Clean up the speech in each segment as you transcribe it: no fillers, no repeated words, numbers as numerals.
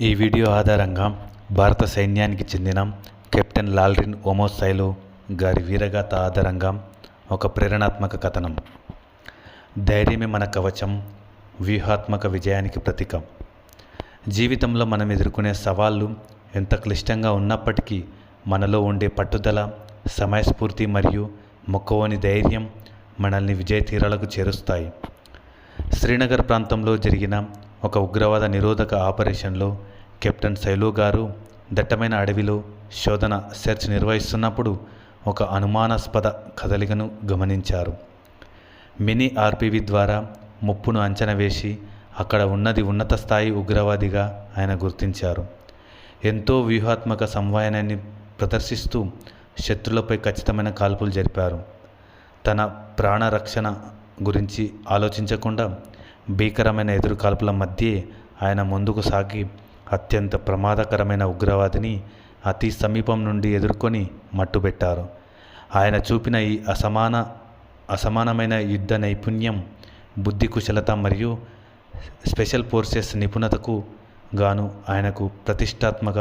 ఈ వీడియో ఆధారంగా భారత సైన్యానికి చెందిన కెప్టెన్ లాల్రిన్ ఓమోసైలో గారి వీరగాథ ఆధారంగా ఒక ప్రేరణాత్మక కథనం. ధైర్యమే మన కవచం, వ్యూహాత్మక విజయానికి ప్రతీక. జీవితంలో మనం ఎదుర్కొనే సవాళ్ళు ఎంత క్లిష్టంగా ఉన్నప్పటికీ మనలో ఉండే పట్టుదల, సమయస్ఫూర్తి మరియు మొక్కవోని ధైర్యం మనల్ని విజయ తీరాలకు చేరుస్తాయి. శ్రీనగర్ ప్రాంతంలో జరిగిన ఒక ఉగ్రవాద నిరోధక ఆపరేషన్లో కెప్టెన్ సైలో గారు దట్టమైన అడవిలో శోధన సెర్చ్ నిర్వహిస్తున్నప్పుడు ఒక అనుమానాస్పద కదలికను గమనించారు. మినీ ఆర్పివి ద్వారా ముప్పును అంచనా వేసి అక్కడ ఉన్నది ఉన్నత స్థాయి ఉగ్రవాదిగా ఆయన గుర్తించారు. ఎంతో వ్యూహాత్మక సంవాయనాన్ని ప్రదర్శిస్తూ శత్రులపై ఖచ్చితమైన కాల్పులు జరిపారు. తన ప్రాణరక్షణ గురించి ఆలోచించకుండా భీకరమైన ఎదురు కాల్పుల మధ్యే ఆయన ముందుకు సాగి అత్యంత ప్రమాదకరమైన ఉగ్రవాదిని అతి సమీపం నుండి ఎదుర్కొని మట్టుబెట్టారు. ఆయన చూపిన ఈ అసమానమైన యుద్ధ నైపుణ్యం, బుద్ధి కుశలత మరియు స్పెషల్ ఫోర్సెస్ నిపుణతకు గాను ఆయనకు ప్రతిష్టాత్మక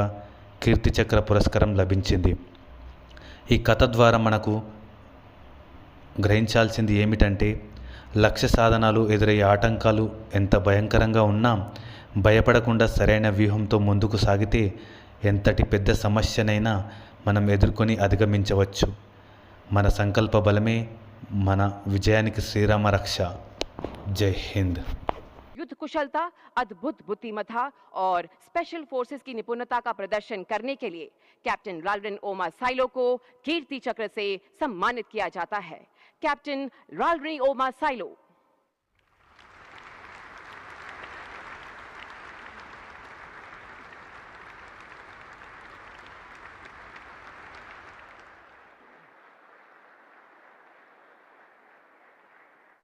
కీర్తిచక్ర పురస్కారం లభించింది. ఈ కథ ద్వారా మనకు గ్రహించాల్సింది ఏమిటంటే, లక్ష్య సాధనాలు ఎదురయ్యే ఆటంకాలు ఎంత భయంకరంగా ఉన్నా భయపడకుండా సరైన వ్యూహంతో ముందుకు సాగితే ఎంతటి పెద్ద సమస్యనైనా మనం ఎదుర్కొని అధిగమించవచ్చు. మన సంకల్ప బలమే మన విజయానికి శ్రీరామ రక్ష. జై హింద్. युद्ध कुशलता, अद्भुत बुद्धिमत्ता और स्पेशल फोर्सेस की निपुणता का प्रदर्शन करने के लिए कैप्टन लालरिन ओमासाइलो को कीर्ति चक्र से सम्मानित किया जाता है. कैप्टन लालरिन ओमासाइलो